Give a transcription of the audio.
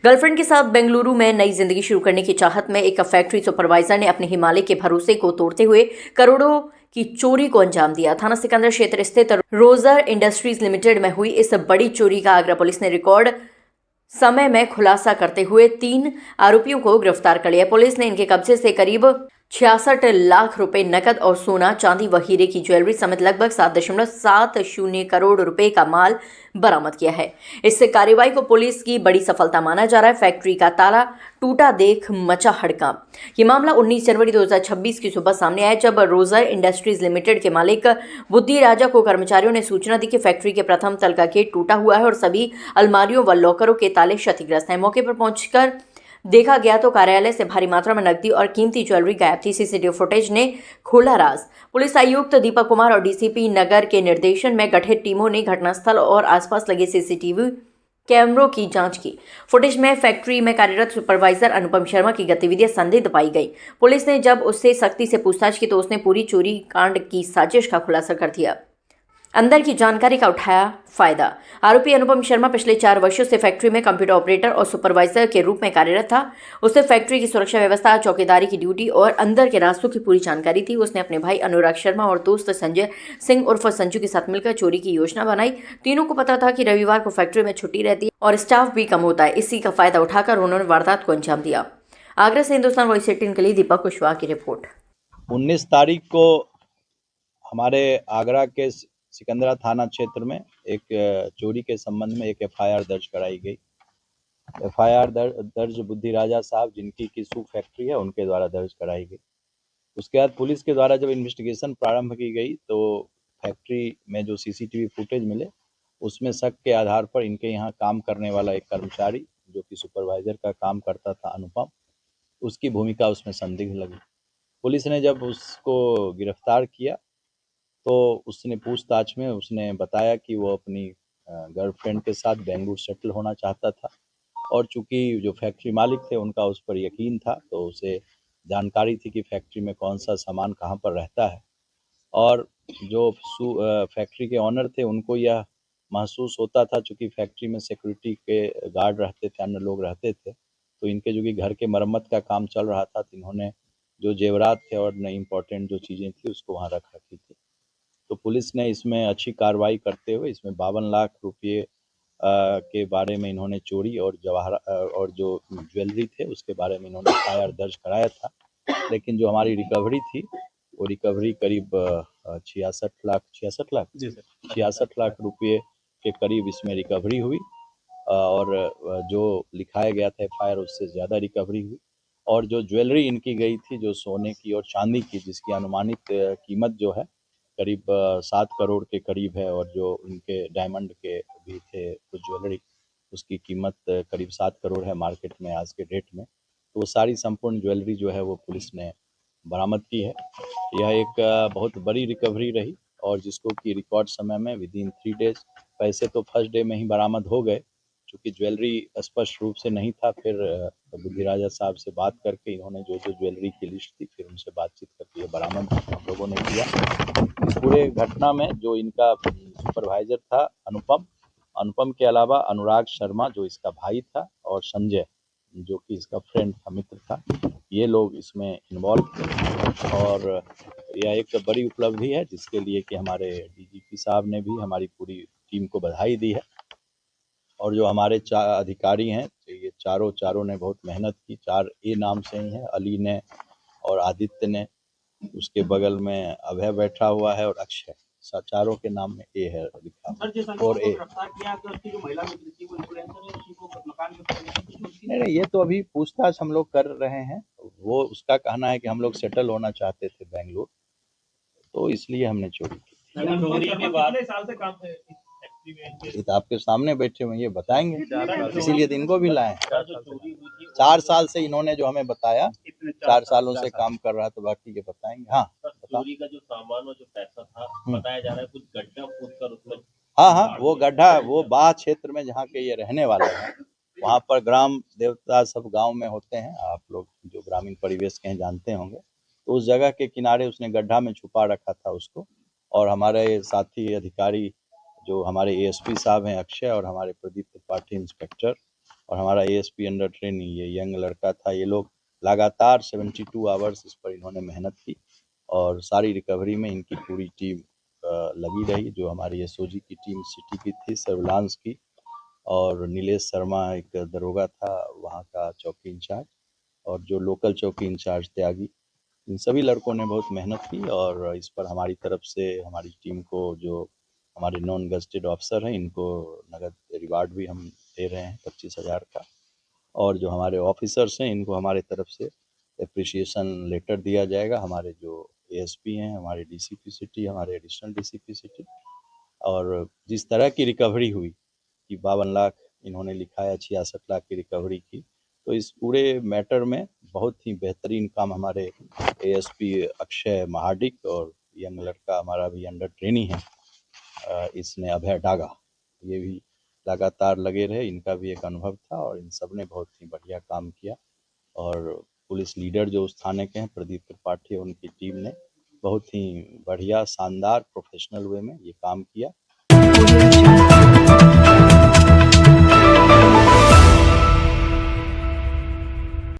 Girlfriend के साथ बेंगलुरु में नई जिंदगी शुरू करने की चाहत में एक फैक्ट्री सुपरवाइजर ने अपने हिमालय के भरोसे को तोड़ते हुए करोड़ों की चोरी को अंजाम दिया। थाना सिकंदर क्षेत्र स्थित रोजर इंडस्ट्रीज लिमिटेड में हुई इस बड़ी चोरी का आगरा पुलिस ने रिकॉर्ड समय में खुलासा करते हुए 3 आरोपियों को गिरफ्तार कर लिया। पुलिस ने इनके कब्जे से करीब 66 लाख रुपए नकद और सोना, चांदी व हीरे की ज्वेलरी समेत लगभग 7.70 करोड़ रुपए का माल बरामद किया है। इस कार्रवाई को पुलिस की बड़ी सफलता माना जा रहा है। फैक्ट्री का ताला टूटा देख मचा हड़कंप। ये मामला 19 जनवरी 2026 की सुबह सामने आया, जब रोजर इंडस्ट्रीज लिमिटेड के मालिक बुद्धि राजा को कर्मचारियों ने सूचना दी कि फैक्ट्री के प्रथम तल का गेट टूटा हुआ है और सभी अलमारियों व लॉकरों के ताले क्षतिग्रस्त हैं। मौके पर पहुंचकर देखा गया तो कार्यालय से भारी मात्रा में नकदी और कीमती ज्वेलरी गायब थी। सीसीटीवी फुटेज ने खोला राज। पुलिस आयुक्त दीपक कुमार और डीसीपी नगर के निर्देशन में गठित टीमों ने घटनास्थल और आसपास लगे सीसीटीवी कैमरों की जांच की। फुटेज में फैक्ट्री में कार्यरत सुपरवाइजर अनुपम शर्मा की गतिविधियां संदिग्ध पाई गई। पुलिस ने जब उससे सख्ती से पूछताछ की तो उसने पूरी चोरी कांड की साजिश का खुलासा कर दिया। अंदर की जानकारी का उठाया फायदा। आरोपी अनुपम शर्मा पिछले 4 वर्षों से फैक्ट्री में कंप्यूटर ऑपरेटर और सुपरवाइजर के रूप में कार्यरत था। उसे फैक्ट्री की सुरक्षा व्यवस्था, चौकीदारी की ड्यूटी और अंदर के रास्तों की पूरी जानकारी थी। उसने अपने भाई अनुराग शर्मा और दोस्त संजय सिंह उर्फ संजू के साथ मिलकर चोरी की योजना बनाई। तीनों को पता था कि रविवार को फैक्ट्री में छुट्टी रहती है और स्टाफ भी कम होता है। इसी का फायदा उठाकर उन्होंने वारदात को अंजाम दिया। आगरा से हिंदुस्तान वॉइस 18 के लिए दीपक कुशवाहा की रिपोर्ट। 19 तारीख को हमारे आगरा के सिकंदरा थाना क्षेत्र में एक चोरी के संबंध में एक एफआईआर दर्ज कराई गई। एफआईआर दर्ज बुद्धि राजा साहब, जिनकी किसू फैक्ट्री है, उनके द्वारा दर्ज कराई गई। उसके बाद पुलिस के द्वारा जब इन्वेस्टिगेशन प्रारंभ की गई तो फैक्ट्री में जो सीसीटीवी फुटेज मिले उसमें शक के आधार पर इनके यहाँ काम करने वाला एक कर्मचारी जो कि सुपरवाइजर का काम करता था, अनुपम, उसकी भूमिका उसमें संदिग्ध लगी। पुलिस ने जब उसको गिरफ्तार किया तो उसने पूछताछ में उसने बताया कि वो अपनी गर्लफ्रेंड के साथ बेंगलुरु सेटल होना चाहता था और चूंकि जो फैक्ट्री मालिक थे उनका उस पर यकीन था तो उसे जानकारी थी कि फैक्ट्री में कौन सा सामान कहाँ पर रहता है और जो फैक्ट्री के ऑनर थे उनको यह महसूस होता था, चूँकि फैक्ट्री में सिक्योरिटी के गार्ड रहते थे, अन्य लोग रहते थे, तो इनके जो कि घर के मरम्मत का काम चल रहा था तो इन्होंने जो जेवरात थे और न इम्पोर्टेंट जो चीज़ें थी उसको वहाँ रख रखी थी। तो पुलिस ने इसमें अच्छी कार्रवाई करते हुए इसमें 52 लाख रुपये के बारे में इन्होंने चोरी और और जो ज्वेलरी थे उसके बारे में इन्होंने एफआईआर दर्ज कराया था। लेकिन जो हमारी रिकवरी थी वो रिकवरी करीब 66 लाख रुपये के करीब इसमें रिकवरी हुई और जो लिखाया गया था एफआईआर उससे ज़्यादा रिकवरी हुई। और जो ज्वेलरी इनकी गई थी, जो सोने की और चांदी की, जिसकी अनुमानित कीमत जो है करीब 7 करोड़ के करीब है और जो उनके डायमंड के भी थे कुछ ज्वेलरी, उसकी कीमत करीब 7 करोड़ है मार्केट में आज के डेट में। तो वो सारी संपूर्ण ज्वेलरी जो है वो पुलिस ने बरामद की है। यह एक बहुत बड़ी रिकवरी रही और जिसको कि रिकॉर्ड समय में विदिन 3 डेज, पैसे तो फर्स्ट डे में ही बरामद हो गए, चूँकि ज्वेलरी स्पष्ट रूप से नहीं था। फिर बुद्धि राजा साहब से बात करके इन्होंने जो ज्वेलरी की लिस्ट थी फिर उनसे बातचीत करके ये बरामद हम लोगों ने किया। इस पूरे घटना में जो इनका सुपरवाइजर था अनुपम के अलावा अनुराग शर्मा जो इसका भाई था और संजय जो कि इसका फ्रेंड था, मित्र था, ये लोग इसमें इन्वॉल्व थे और यह एक बड़ी उपलब्धि है जिसके लिए कि हमारे डीजीपी साहब ने भी हमारी पूरी टीम को बधाई दी है और जो हमारे अधिकारी हैं ये चारों ने बहुत मेहनत की। 4A नाम से ही हैं, अली ने और आदित्य ने, उसके बगल में अभय बैठा हुआ है और अक्षय, चारों के नाम में ए है लिखा और ए। नहीं, ये तो अभी पूछताछ हम लोग कर रहे हैं। वो उसका कहना है कि हम लोग सेटल होना चाहते थे बेंगलुरु, तो इसलिए हमने चोरी की। ये तो आपके सामने बैठे हुए ये बताएंगे, इसीलिए तो इनको भी लाए। 4 साल से इन्होंने जो हमें बताया, 4 सालों से काम कर रहा, तो बाकी ये बताएंगे। हाँ, चोरी का जो सामान और जो पैसा था बताया जा रहा है कुछ गड्ढा खोदकर उसमें। हाँ, वो गड्ढा वो बाह क्षेत्र में जहाँ के ये रहने वाले हैं, वहाँ पर ग्राम देवता सब गांव में होते हैं, आप लोग जो ग्रामीण परिवेश के हैं जानते होंगे। तो उस जगह के किनारे उसने गड्ढा में छुपा रखा था उसको, और हमारे साथी अधिकारी जो हमारे एएसपी साहब हैं अक्षय और हमारे प्रदीप त्रिपाठी इंस्पेक्टर, और हमारा एएसपी अंडर ट्रेनिंग ये यंग लड़का था। ये लोग लगातार 72 आवर्स इस पर इन्होंने मेहनत की और सारी रिकवरी में इनकी पूरी टीम लगी रही। जो हमारी एसओजी की टीम सिटी की थी, सर्विलांस की, और नीलेश शर्मा एक दरोगा था वहाँ का चौकी इंचार्ज, और जो लोकल चौकी इंचार्ज त्यागी, इन सभी लड़कों ने बहुत मेहनत की। और इस पर हमारी तरफ से हमारी टीम को, जो हमारे नॉन गस्टेड ऑफिसर हैं, इनको नगद रिवार्ड भी हम दे रहे हैं 25,000 का। और जो हमारे ऑफिसर्स हैं, इनको हमारे तरफ से एप्रिसिएशन लेटर दिया जाएगा। हमारे जो एएसपी हैं, हमारे डीसीपी सिटी, हमारे एडिशनल डीसीपी सिटी, और जिस तरह की रिकवरी हुई कि 52 लाख इन्होंने लिखा है, 66 लाख की रिकवरी की, तो इस पूरे मैटर में बहुत ही बेहतरीन काम हमारे एएसपी अक्षय महाडिक और यंग लड़का हमारा भी अंडर ट्रेनिंग है, इसने अभय डागा, ये भी लगातार लगे रहे। इनका भी एक अनुभव था और इन सब ने बहुत ही बढ़िया काम किया। और पुलिस लीडर जो उस थाने के हैं, प्रदीप त्रिपाठी, उनकी टीम ने बहुत ही बढ़िया, शानदार, प्रोफेशनल वे में ये काम किया।